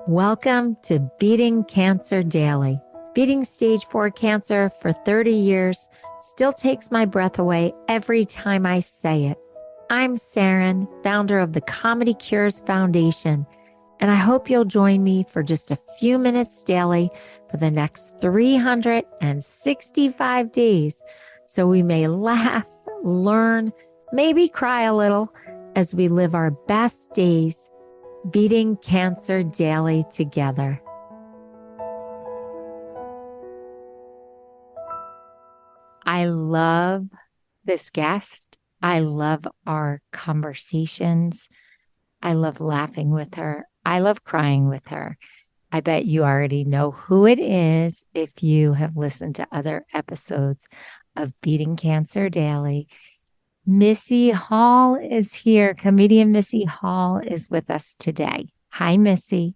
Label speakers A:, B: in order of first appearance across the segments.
A: Welcome to Beating Cancer Daily. Beating stage 4 cancer for 30 years still takes my breath away every time I say it. I'm Saren, founder of the Comedy Cures Foundation, and I hope you'll join me for just a few minutes daily for the next 365 days so we may laugh, learn, maybe cry a little as we live our best days beating cancer daily together. I love this guest. I love our conversations. I love laughing with her. I love crying with her. I bet you already know who it is if you have listened to other episodes of Beating Cancer Daily. Missy Hall is here. Comedian Missy Hall is with us today. Hi, Missy.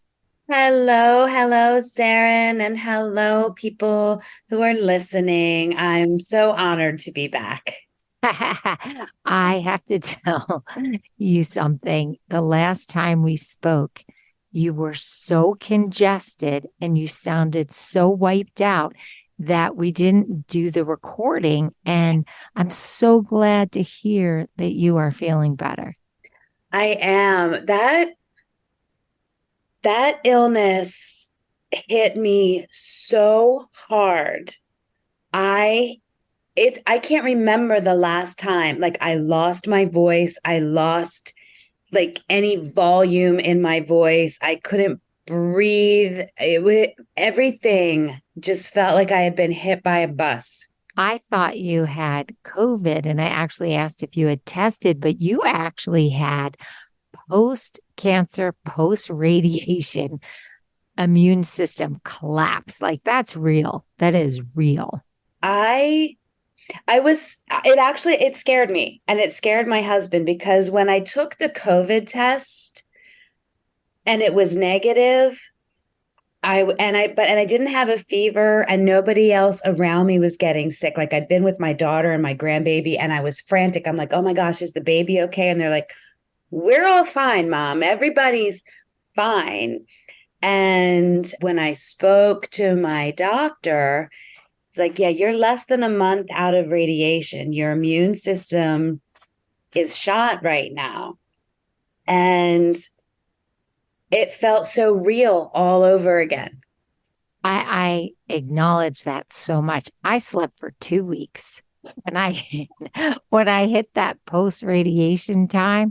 B: Hello, Saren, and hello, people who are listening. I'm so honored to be back.
A: I have to tell you something. The last time we spoke, you were so congested and you sounded so wiped out that we didn't do the recording. And I'm so glad to hear that you are feeling better.
B: I am. That illness hit me so hard. I can't remember the last time like I lost my voice. I lost like any volume in my voice. I couldn't breathe. Everything just felt like I had been hit by a bus.
A: I thought you had COVID, and I actually asked if you had tested, but you actually had post cancer, post radiation immune system collapse. Like that's real. That is real.
B: I I was it scared me and it scared my husband because when I took the COVID test and it was negative, I didn't have a fever and nobody else around me was getting sick. Like I'd been with my daughter and my grandbaby and I was frantic. I'm like, "Oh my gosh, is the baby okay?" And they're like, "We're all fine, mom. Everybody's fine." And when I spoke to my doctor, it's like, yeah, you're less than a month out of radiation. Your immune system is shot right now. And it felt so real all over again.
A: I acknowledge that so much. I slept for 2 weeks. And I, when I hit that post radiation time,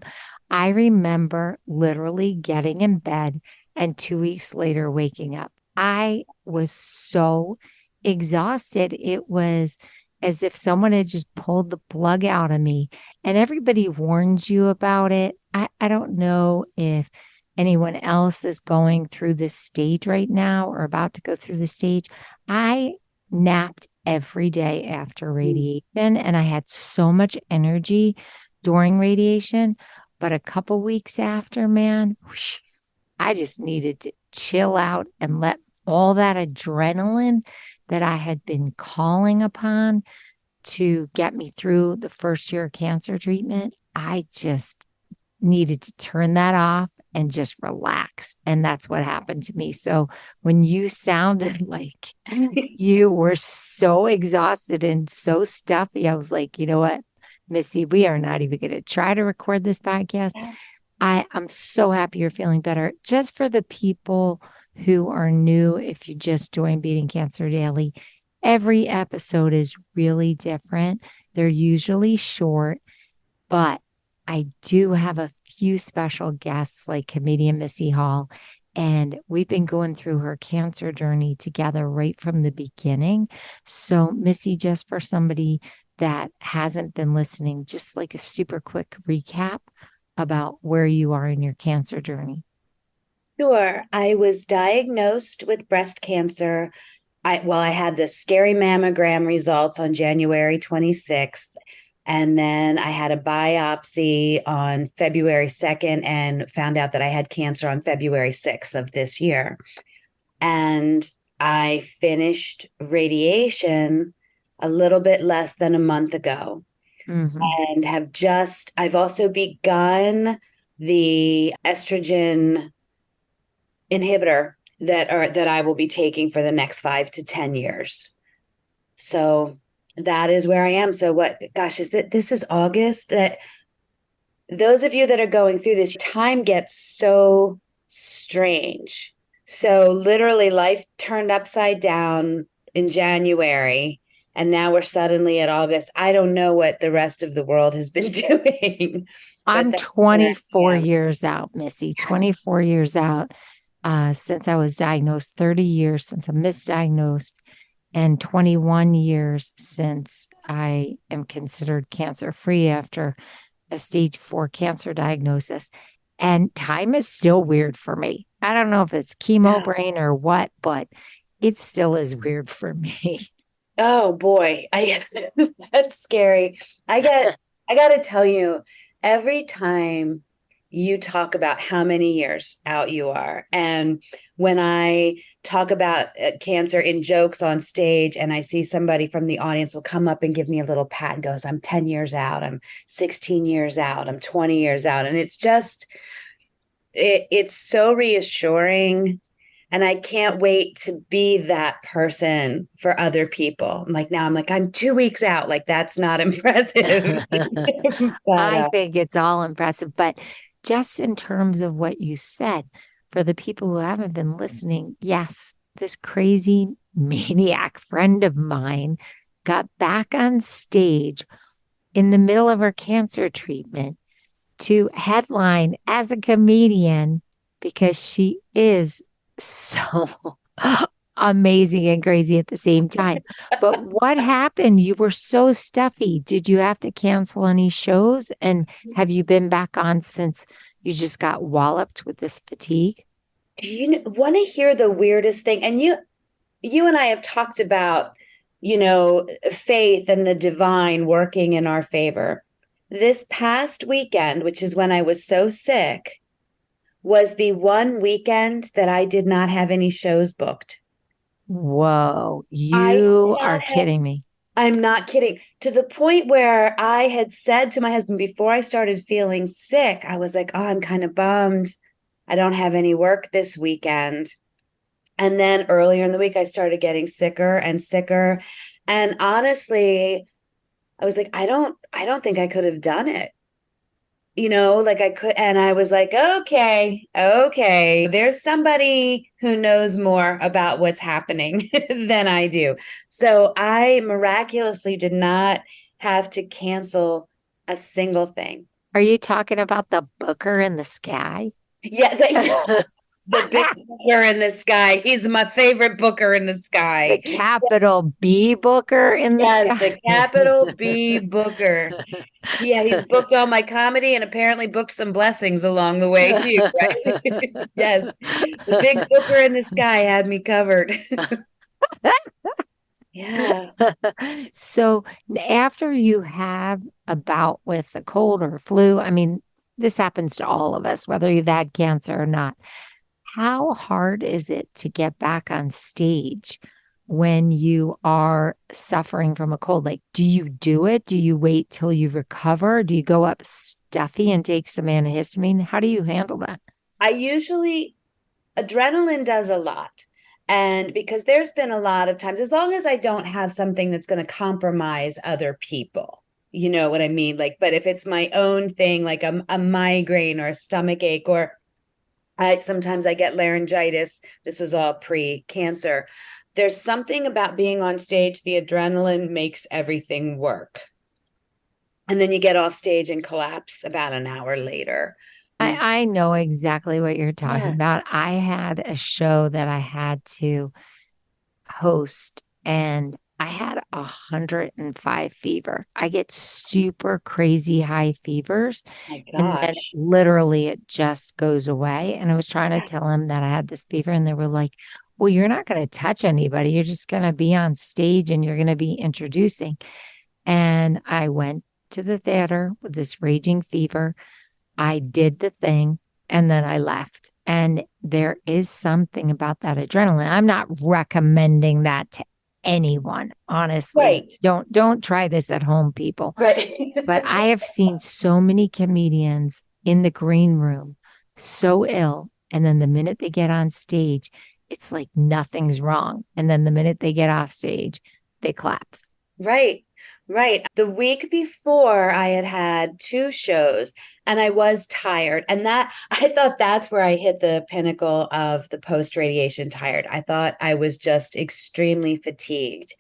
A: I remember literally getting in bed and 2 weeks later waking up. I was so exhausted. It was as if someone had just pulled the plug out of me. And everybody warns you about it. I don't know if anyone else is going through this stage right now or about to go through the stage. I napped every day after radiation and I had so much energy during radiation. But a couple weeks after, man, whoosh, I just needed to chill out and let all that adrenaline that I had been calling upon to get me through the first year of cancer treatment. I just needed to turn that off and just relax. And that's what happened to me. So when you sounded like you were so exhausted and so stuffy, I was like, you know what, Missy, we are not even going to try to record this podcast. I'm so happy you're feeling better. Just for the people who are new, if you just joined Beating Cancer Daily, every episode is really different. They're usually short, but I do have a few special guests like comedian Missy Hall. And we've been going through her cancer journey together right from the beginning. So, Missy, just for somebody that hasn't been listening, just like a super quick recap about where you are in your cancer journey.
B: Sure. I was diagnosed with breast cancer. I had the scary mammogram results on January 26th. And then I had a biopsy on February 2nd and found out that I had cancer on February 6th of this year. And I finished radiation a little bit less than a month ago
A: Hmm.
B: and I've also begun the estrogen inhibitor that I will be taking for the next 5 to 10 years. So that is where I am. So what, gosh, is that this is August? That those of you that are going through this, time gets so strange. So literally life turned upside down in January, and now we're suddenly at August. I don't know what the rest of the world has been doing, but
A: I'm
B: that's where
A: 24
B: I am.
A: years out, Missy, 24 years out since I was diagnosed, 30 years since I'm misdiagnosed, and 21 years since I am considered cancer free after a stage 4 cancer diagnosis. And time is still weird for me. I don't know if it's chemo
B: Yeah.
A: brain or what, but it still is weird for me.
B: Oh boy, I that's scary. I got to tell you, every time you talk about how many years out you are, and when I talk about cancer in jokes on stage, and I see somebody from the audience will come up and give me a little pat and goes, "I'm 10 years out, I'm 16 years out, I'm 20 years out," and it's just it's so reassuring, and I can't wait to be that person for other people. Like now I'm like, I'm 2 weeks out. Like that's not impressive. But
A: I think it's all impressive. But just in terms of what you said, for the people who haven't been listening, yes, this crazy maniac friend of mine got back on stage in the middle of her cancer treatment to headline as a comedian because she is so amazing and crazy at the same time. But what happened? You were so stuffy. Did you have to cancel any shows? And have you been back on since you just got walloped with this fatigue?
B: do you want to hear the weirdest thing? And you and I have talked about, faith and the divine working in our favor. This past weekend, which is when I was so sick, was the one weekend that I did not have any shows booked.
A: Whoa,
B: I did
A: you are
B: not have
A: kidding me.
B: I'm not kidding. To the point where I had said to my husband before I started feeling sick, I was like, oh, I'm kind of bummed. I don't have any work this weekend. And then earlier in the week, I started getting sicker and sicker. And honestly, I was like, I don't think I could have done it. Like I could, and I was like, okay, okay, there's somebody who knows more about what's happening than I do. So I miraculously did not have to cancel a single thing.
A: Are you talking about the booker in the sky?
B: Yeah, the big booker in the sky. He's my favorite booker in the
A: The
B: sky.
A: capital B booker in the
B: Yes,
A: sky.
B: the capital B booker. Yeah, he's booked all my comedy and apparently booked some blessings along the way too, right? Yes. The big booker in the sky had me covered. Yeah.
A: So after you have a bout with a cold or flu, I mean, this happens to all of us, whether you've had cancer or not. How hard is it to get back on stage when you are suffering from a cold? Like, do you do it? Do you wait till you recover? Do you go up stuffy and take some antihistamine? How do you handle that?
B: I usually adrenaline does a lot. And because there's been a lot of times, as long as I don't have something that's going to compromise other people, you know what I mean? Like, but if it's my own thing, like a migraine or a stomach ache, or sometimes I get laryngitis. This was all pre-cancer. There's something about being on stage, the adrenaline makes everything work. And then you get off stage and collapse about an hour later. Mm.
A: I know exactly what you're talking
B: Yeah.
A: about. I had a show that I had to host and I had 105 fever. I get super crazy high fevers
B: My
A: and then
B: gosh.
A: literally it just goes away. And I was trying to tell him that I had this fever and they were like, well, you're not going to touch anybody. You're just going to be on stage and you're going to be introducing. And I went to the theater with this raging fever. I did the thing and then I left. And there is something about that adrenaline. I'm not recommending that to anyone, honestly.
B: Right.
A: Don't try this at home, people.
B: Right.
A: But I have seen so many comedians in the green room so ill And then the minute they get on stage, it's like nothing's wrong. And then the minute they get off stage, they collapse.
B: Right. Right. The week before, I had had two shows and I was tired. And that I thought that's where I hit the pinnacle of the post radiation tired. I thought I was just extremely fatigued.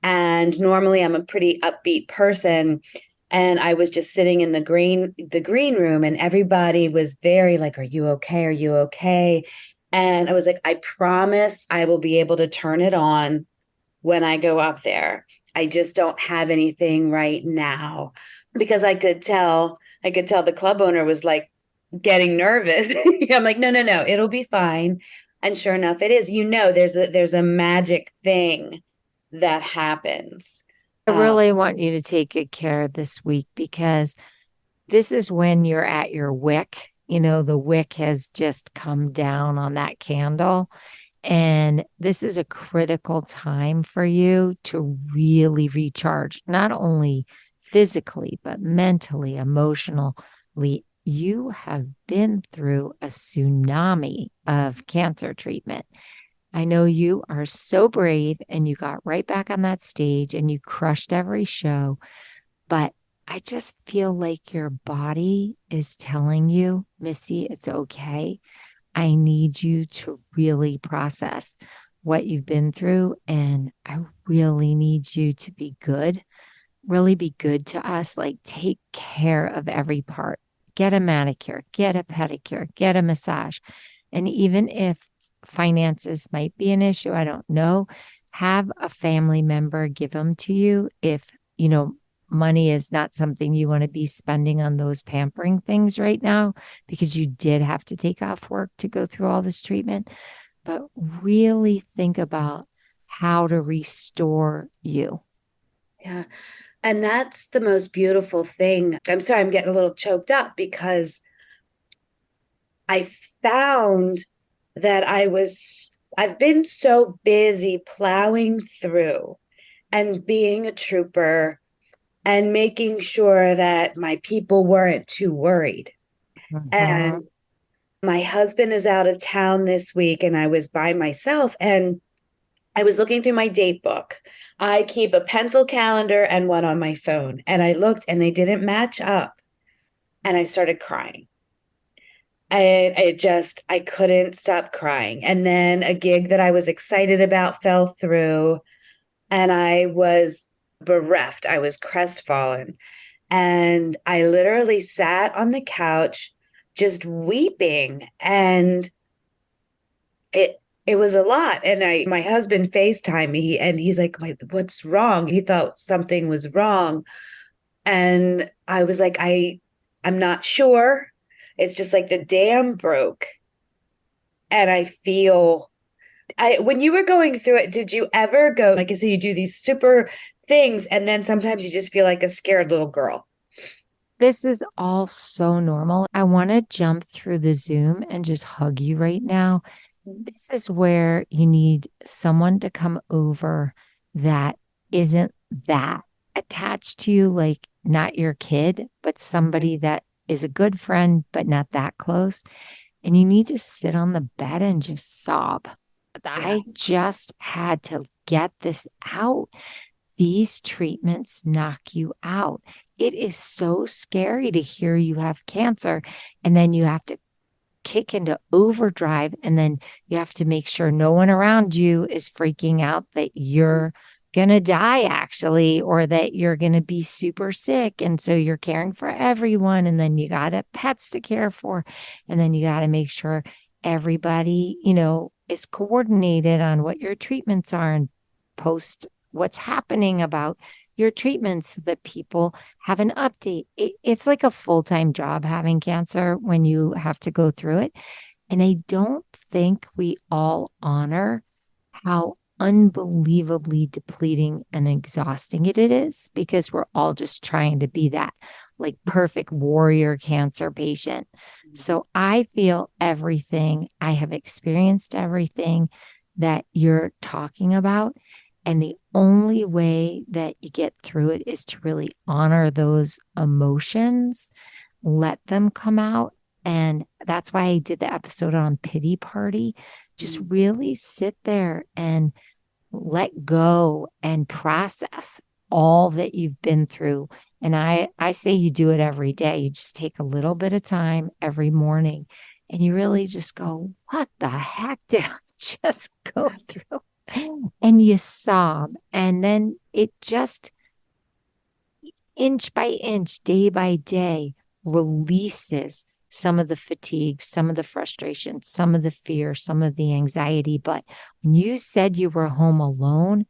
B: And normally I'm a pretty upbeat person. And I was just sitting in the green room, and everybody was very like, "Are you okay? Are you okay?" And I was like, "I promise I will be able to turn it on when I go up there. I just don't have anything right now." Because I could tell the club owner was like getting nervous. I'm like, "No, no, no, it'll be fine." And sure enough, it is. There's a magic thing that happens.
A: I
B: Um,
A: really want you to take good care this week because this is when you're at your wick. You know, the wick has just come down on that candle. And this is a critical time for you to really recharge, not only physically, but mentally, emotionally. You have been through a tsunami of cancer treatment. I know you are so brave and you got right back on that stage and you crushed every show, but I just feel like your body is telling you, Missy, it's okay. I need you to really process what you've been through. And I really need you to be good, really be good to us. Like, take care of every part. Get a manicure, get a pedicure, get a massage. And even if finances might be an issue, I don't know, have a family member give them to you if, you know, money is not something you want to be spending on those pampering things right now because you did have to take off work to go through all this treatment. But really think about how to restore you.
B: yeah. And that's the most beautiful thing. I'm sorry, I'm getting a little choked up because I found that I've been so busy plowing through and being a trooper and making sure that my people weren't too worried.
A: Mhm.
B: And my husband is out of town this week, and I was by myself, and I was looking through my date book. I keep a pencil calendar and one on my phone, and I looked and they didn't match up, and I started crying. I couldn't stop crying. And then a gig that I was excited about fell through, and I was bereft. I was crestfallen. And I literally sat on the couch just weeping. And it was a lot. And my husband FaceTimed me, and he's like, "What's wrong?" He thought something was wrong. And I was like, I'm not sure. It's just like the dam broke. And I feel I when you were going through it, did you ever go, like I say, you do these super things and then sometimes you just feel like a scared little girl?
A: This is all so normal. I want to jump through the Zoom and just hug you right now. This is where you need someone to come over that isn't that attached to you, like not your kid, but somebody that is a good friend, but not that close. And you need to sit on the bed and just sob.
B: Yeah.
A: I just had to get this out. These treatments knock you out. It is so scary to hear you have cancer, and then you have to kick into overdrive, and then you have to make sure no one around you is freaking out that you're going to die actually, or that you're going to be super sick. And so you're caring for everyone. And then you got pets to care for. And then you got to make sure everybody, is coordinated on what your treatments are and post what's happening about your treatments so that people have an update. It's like a full-time job having cancer when you have to go through it. And I don't think we all honor how unbelievably depleting and exhausting it is because we're all just trying to be that like perfect warrior cancer patient. So I feel everything. I have experienced everything that you're talking about. And the only way that you get through it is to really honor those emotions, let them come out, And that's why I did the episode on pity party. Just
B: Mm.
A: really sit there and let go and process all that you've been through. And I say you do it every day. You just take a little bit of time every morning and you really just go, what the heck did I just go through? And you sob. And then it just inch by inch, day by day, releases some of the fatigue, some of the frustration, some of the fear, some of the anxiety. But when you said you were home alone,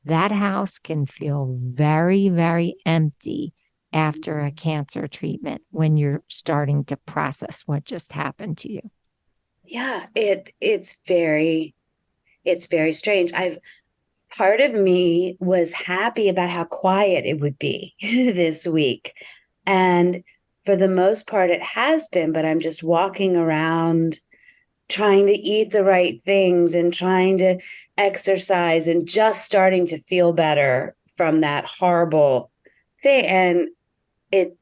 A: that house can feel very, very empty after a cancer treatment when you're starting to process what just happened to you.
B: Yeah, it's very strange. I've Part of me was happy about how quiet it would be this week. And for the most part, it has been, but I'm just walking around trying to eat the right things and trying to exercise and just starting to feel better from that horrible thing. And it,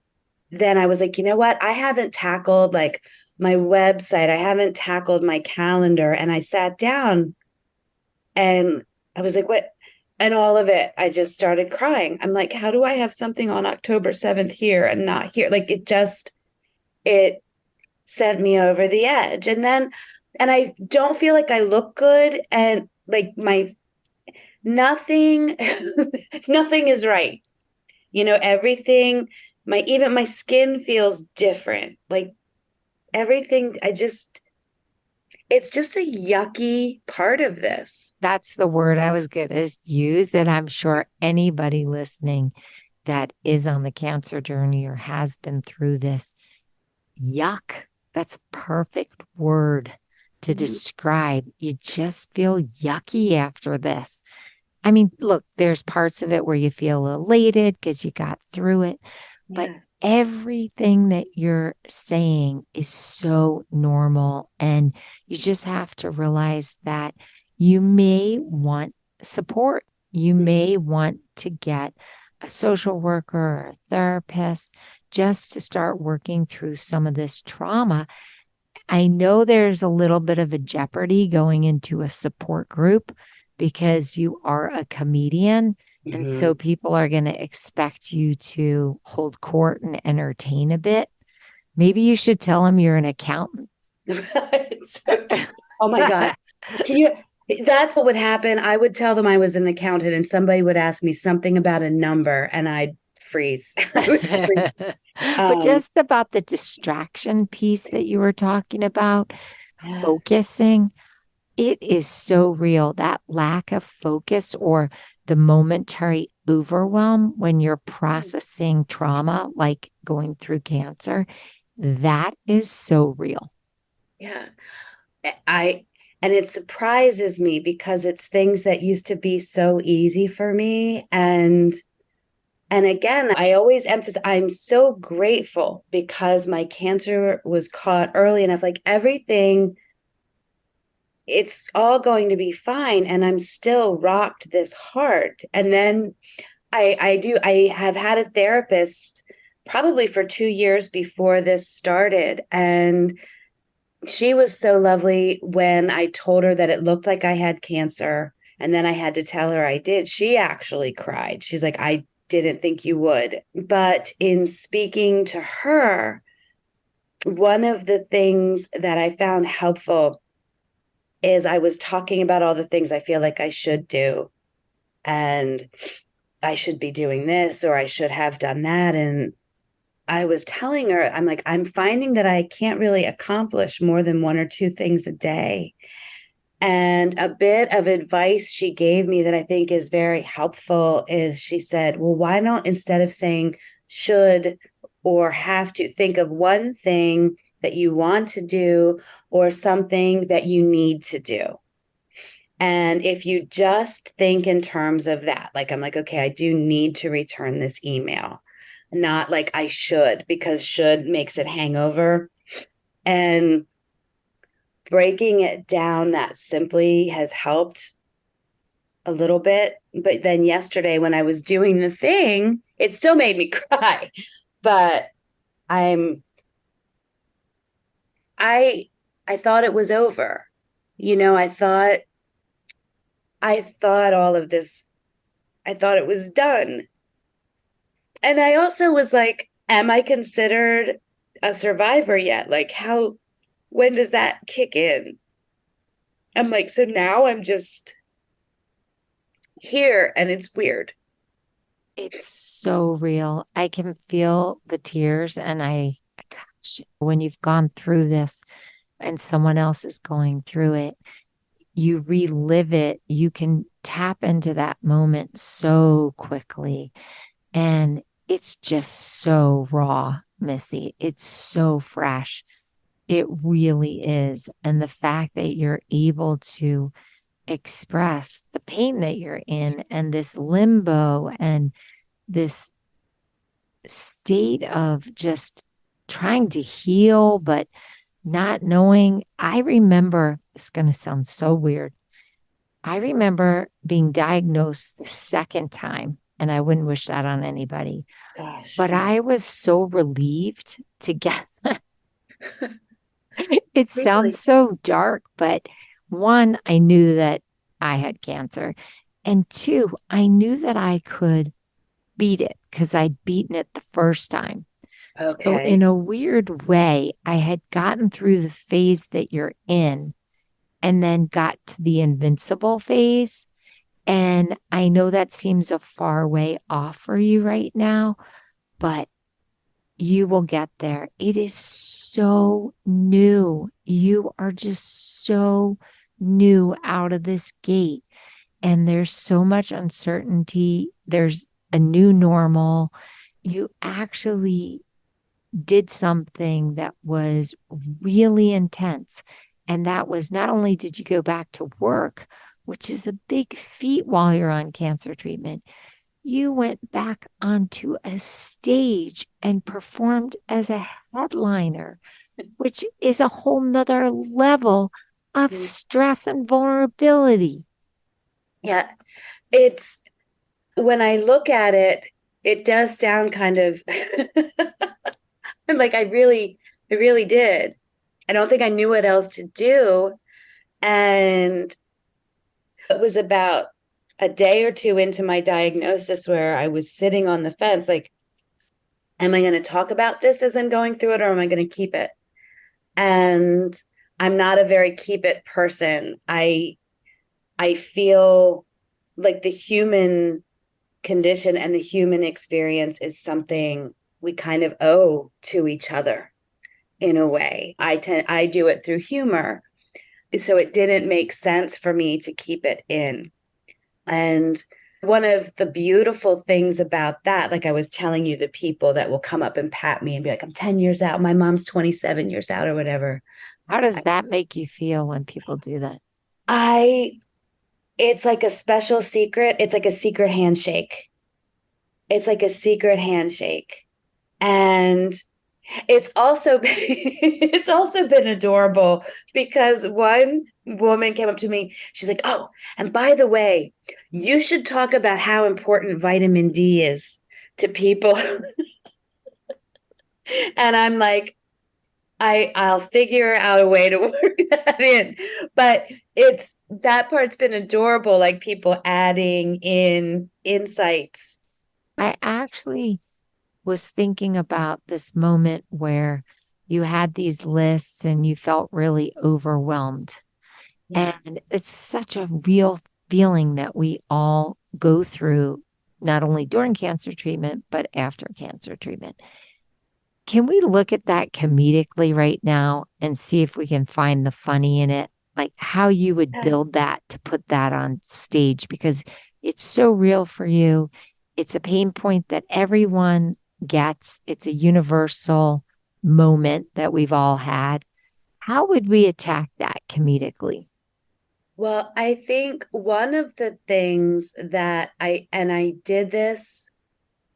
B: then I was like, you know what? I haven't tackled like my website, I haven't tackled my calendar. And I sat down and I was like, what? And all of it, I just started crying. I'm like, how do I have something on October 7th here and not here? Like it sent me over the edge. And I don't feel like I look good. And like nothing, nothing is right. Everything, even my skin feels different. Like everything, it's just a yucky part of this.
A: That's the word I was going to use. And I'm sure anybody listening that is on the cancer journey or has been through this, yuck, that's a perfect word to describe. You just feel yucky after this. I mean, look, there's parts of it where you feel elated because you got through it, but
B: Yes.
A: everything that you're saying is so normal. And you just have to realize that you may want support. You may want to get a social worker or a therapist just to start working through some of this trauma. I know there's a little bit of a jeopardy going into a support group because you are a comedian. And so
B: Mhm.
A: people are going to expect you to hold court and entertain a bit. Maybe you should tell them you're an accountant.
B: So oh my God. Can you, that's what would happen. I would tell them I was an accountant and somebody would ask me something about a number and I'd freeze. I would freeze.
A: But
B: Um,
A: just about the distraction piece that you were talking about,
B: yeah.
A: focusing, it is so real. That lack of focus or the momentary overwhelm when you're processing trauma, like going through cancer, that is so real.
B: Yeah. I and it surprises me because it's things that used to be so easy for me. And again, I always emphasize I'm so grateful because my cancer was caught early enough. Like everything, it's all going to be fine. And I'm still rocked this hard. And then I have had a therapist probably for 2 years before this started. And she was so lovely when I told her that it looked like I had cancer. And then I had to tell her I did. She actually cried. She's like, I didn't think you would. But in speaking to her, one of the things that I found helpful is I was talking about all the things I feel like I should do. And I should be doing this or I should have done that. And I was telling her, I'm like, I'm finding that I can't really accomplish more than one or two things a day. And a bit of advice she gave me that I think is very helpful is she said, well, why not instead of saying should or have to, think of one thing that you want to do or something that you need to do. And if you just think in terms of that, like I'm like, okay, I do need to return this email, not like I should, because should makes it hangover. And breaking it down that simply has helped a little bit. But then yesterday, when I was doing the thing, it still made me cry. But I'm I I thought it was over. I thought all of this, I thought it was done. And I also was like, am I considered a survivor yet? Like, when does that kick in? I'm like, so now I'm just here and it's weird.
A: It's so real. I can feel the tears, and gosh, when you've gone through this and someone else is going through it, you relive it. You can tap into that moment so quickly. And it's just so raw, Missy. It's so fresh. It really is. And the fact that you're able to express the pain that you're in and this limbo and this state of just trying to heal, but not knowing. I remember, it's going to sound so weird. I remember being diagnosed the second time, and I wouldn't wish that on anybody,
B: Gosh,
A: but
B: no.
A: I was so relieved to get it. Sounds
B: Really?
A: so dark, but one, I knew that I had cancer. And two, I knew that I could beat it because I'd beaten it the first time. So, in
B: Okay.
A: a weird way, I had gotten through the phase that you're in and then got to the invincible phase. And I know that seems a far way off for you right now, but you will get there. It is so new. You are just so new out of this gate. And there's so much uncertainty. There's a new normal. You actually did something that was really intense. And that was, not only did you go back to work, which is a big feat while you're on cancer treatment, you went back onto a stage and performed as a headliner, which is a whole nother level of stress and vulnerability.
B: Yeah, it's when I look at it, it does sound kind of like I really did. I don't think I knew what else to do. And it was about a day or two into my diagnosis where I was sitting on the fence, like, am I going to talk about this as I'm going through it, or am I going to keep it? And I'm not a very keep it person. I feel like the human condition and the human experience is something we kind of owe to each other in a way. I do it through humor. So it didn't make sense for me to keep it in. And one of the beautiful things about that, like I was telling you, the people that will come up and pat me and be like, I'm 10 years out, my mom's 27 years out, or whatever.
A: How does that make you feel when people do that?
B: I, it's like a special secret. It's like a secret handshake. It's like a secret handshake. And it's also been adorable because one woman came up to me. She's like, "Oh, and by the way, you should talk about how important vitamin D is to people." And I'm like, I'll figure out a way to work that in. But it's that part's been adorable, like people adding in insights.
A: I actually was thinking about this moment where you had these lists and you felt really overwhelmed.
B: Yeah.
A: And it's such a real feeling that we all go through, not only during cancer treatment, but after cancer treatment. Can we look at that comedically right now and see if we can find the funny in it? Like how you would
B: Yes.
A: build that to put that on stage because it's so real for you. It's a pain point that everyone gets. It's a universal moment that we've all had. How would we attack that comedically?
B: Well, I think one of the things that I did this,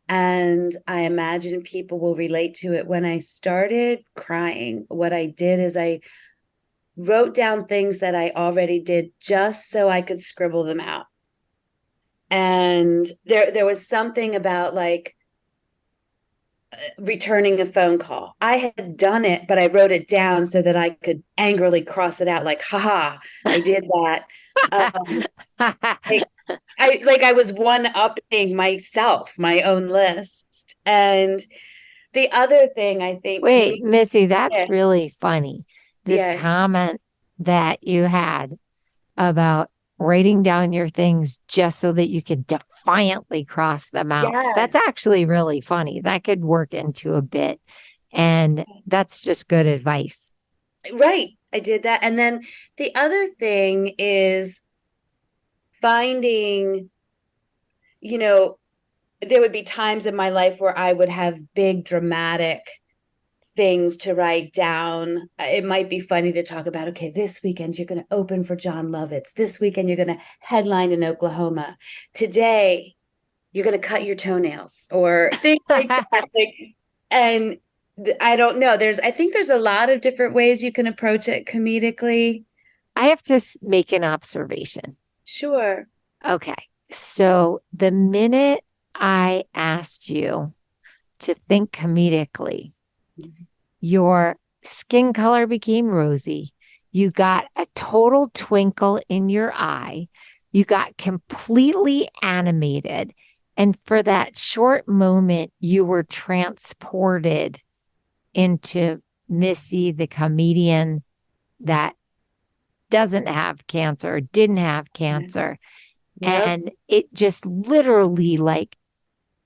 B: and I imagine people will relate to it. When I started crying, what I did is I wrote down things that I already did just so I could scribble them out. And there was something about like returning a phone call. I had done it, but I wrote it down so that I could angrily cross it out, like, haha, I did that. I, I was one upping myself, my own list. And the other thing I think
A: Wait,
B: comedians,
A: Missy, that's
B: yeah,
A: really funny. This
B: yeah,
A: comment that you had about writing down your things just so that you could defiantly cross them out. That's
B: yes,
A: actually really funny. That could work into a bit. And that's just good advice.
B: right. I did that. And then the other thing is finding, you know, there would be times in my life where I would have big dramatic things to write down. It might be funny to talk about, okay, this weekend you're going to open for John Lovitz. This weekend you're going to headline in Oklahoma. Today you're going to cut your toenails or things like that. Like, and I don't know. I think there's a lot of different ways you can approach it comedically.
A: I have to make an observation.
B: Sure.
A: Okay. So the minute I asked you to think comedically, your skin color became rosy. You got a total twinkle in your eye. You got completely animated. And for that short moment, you were transported into Missy, the comedian that doesn't have cancer, didn't have cancer.
B: Yep.
A: And it just literally like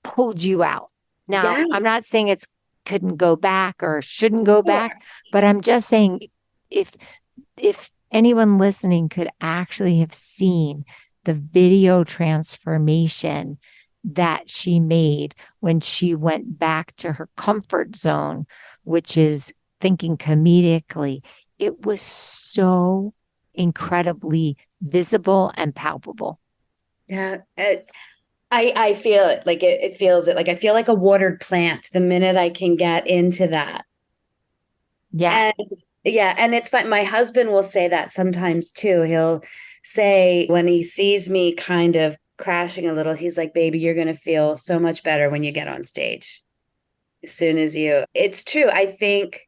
A: pulled you out. Now, I'm
B: Yes.
A: not saying it's couldn't go back or shouldn't go back,
B: Sure.
A: but I'm just saying if anyone listening could actually have seen the video transformation that she made when she went back to her comfort zone, which is thinking comedically, it was so incredibly visible and palpable.
B: Yeah. I feel it like it feels it like I feel like a watered plant the minute I can get into that.
A: Yeah.
B: And yeah, and it's fun. My husband will say that sometimes too. He'll say when he sees me kind of crashing a little, he's like, "Baby, you're going to feel so much better when you get on stage. As soon as you." It's true. I think,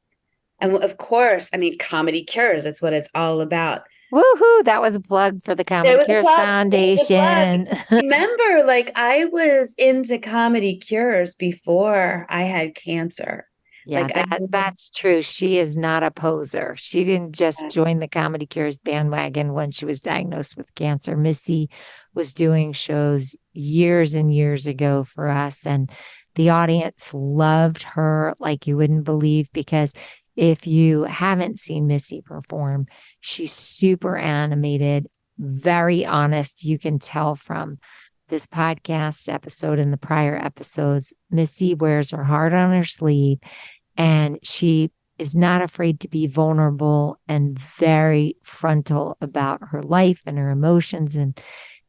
B: and of course, I mean, comedy cures. It's what it's all about.
A: Woohoo. That was a plug for the
B: It
A: Comedy
B: was a
A: Cures
B: plug. It was a plug.
A: Foundation.
B: Remember, like I was into comedy cures before I had cancer.
A: Yeah,
B: Like I,
A: that's true. She is not a poser. She didn't just join the Comedy Cures bandwagon when she was diagnosed with cancer. Missy was doing shows years and years ago for us, and the audience loved her like you wouldn't believe because if you haven't seen Missy perform, she's super animated, very honest. You can tell from this podcast episode and the prior episodes, Missy wears her heart on her sleeve and she is not afraid to be vulnerable and very frontal about her life and her emotions and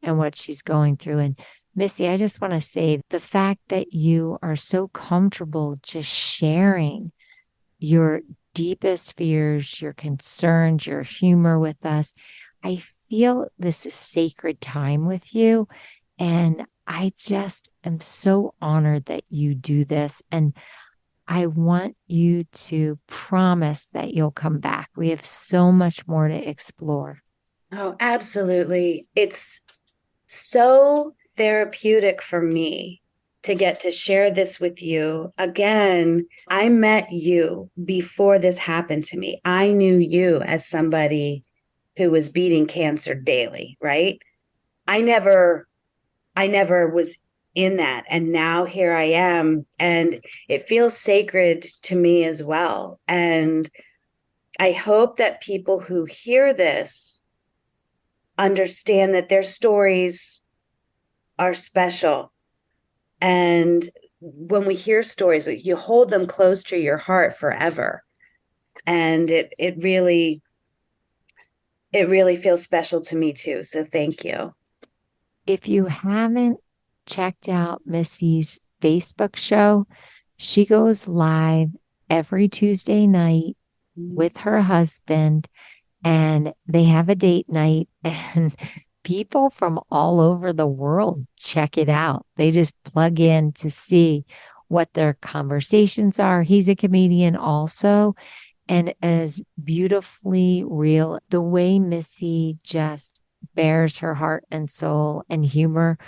A: what she's going through. And Missy, I just want to say the fact that you are so comfortable just sharing your deepest fears, your concerns, your humor with us. I feel this is sacred time with you. And I just am so honored that you do this. And I want you to promise that you'll come back. We have so much more to explore.
B: oh, absolutely. It's so therapeutic for me to get to share this with you. Again, I met you before this happened to me. I knew you as somebody who was beating cancer daily, right? I never I never was in that. And now here I am. And it feels sacred to me as well. And I hope that people who hear this understand that their stories are special. And when we hear stories, you hold them close to your heart forever. And it really feels special to me too. So thank you.
A: If you haven't checked out Missy's Facebook show, she goes live every Tuesday night with her husband and they have a date night and people from all over the world check it out. They just plug in to see what their conversations are. He's a comedian also, and as beautifully real. The way Missy just bears her heart and soul and humor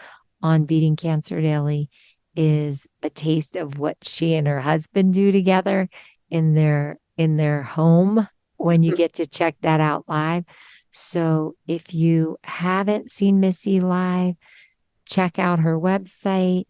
A: on Beating Cancer Daily is a taste of what she and her husband do together in their home when you get to check that out live. So if you haven't seen Missy live, check out her website,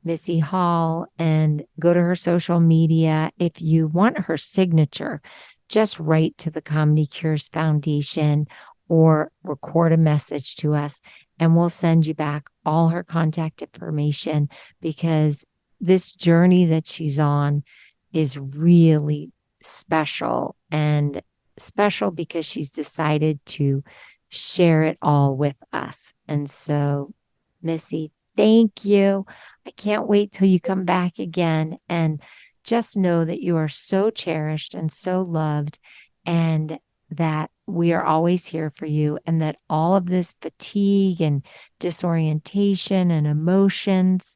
A: Missy Hall, and go to her social media. If you want her signature, just write to the Comedy Cures Foundation or record a message to us, and we'll send you back all her contact information, because this journey that she's on is really special, and special because she's decided to share it all with us. And so, Missy, thank you. I can't wait till you come back again. And just know that you are so cherished and so loved, and that we are always here for you, and that all of this fatigue and disorientation and emotions,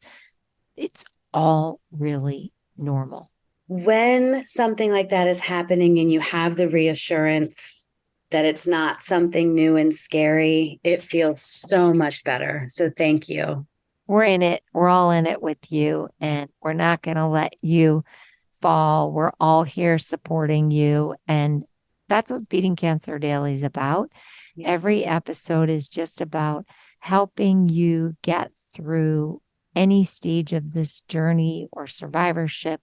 A: it's all really normal.
B: When something like that is happening and you have the reassurance that it's not something new and scary, it feels so much better. So thank you.
A: We're in it. We're all in it with you, and we're not going to let you fall. We're all here supporting you. And that's what Beating Cancer Daily is about.
B: Yeah.
A: Every episode is just about helping you get through any stage of this journey or survivorship,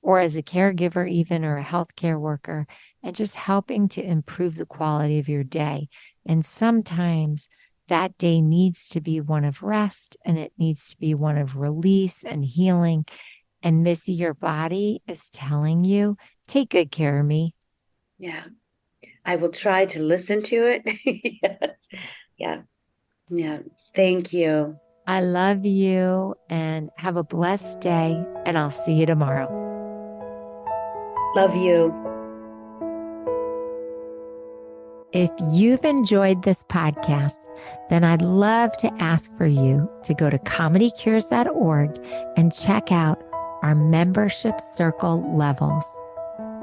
A: or as a caregiver, even, or a healthcare worker, and just helping to improve the quality of your day. And sometimes that day needs to be one of rest, and it needs to be one of release and healing. And Missy, your body is telling you, take good care of me.
B: Yeah. I will try to listen to it. Yes. Yeah. Yeah. Thank you.
A: I love you, and have a blessed day, and I'll see you tomorrow.
B: Love you.
A: If you've enjoyed this podcast, then I'd love to ask for you to go to comedycures.org and check out our membership circle levels.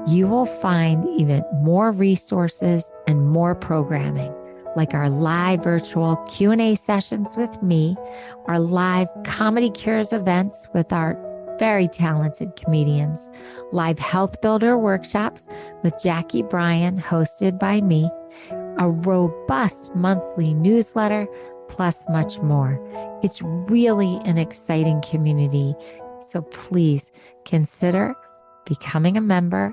A: You will find even more resources and more programming, like our live virtual Q&A sessions with me, our live Comedy Cures events with our very talented comedians, live health builder workshops with Jackie Bryan, hosted by me, a robust monthly newsletter, plus much more. It's really an exciting community. So please consider becoming a member,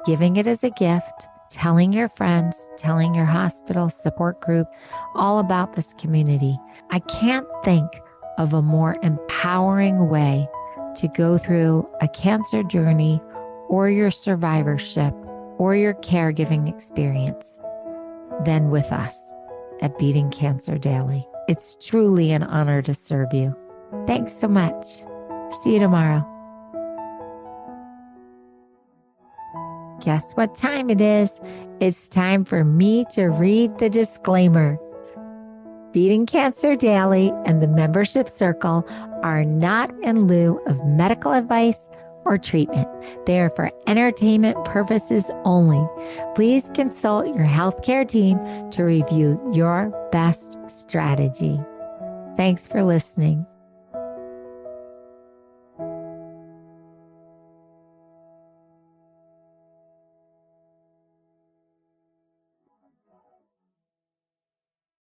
A: giving it as a gift, telling your friends, telling your hospital support group all about this community. I can't think of a more empowering way to go through a cancer journey, or your survivorship, or your caregiving experience than with us at Beating Cancer Daily. It's truly an honor to serve you. Thanks so much. See you tomorrow. Guess what time it is? It's time for me to read the disclaimer. Beating Cancer Daily and the membership circle are not in lieu of medical advice or treatment. They are for entertainment purposes only. Please consult your healthcare team to review your best strategy. Thanks for listening.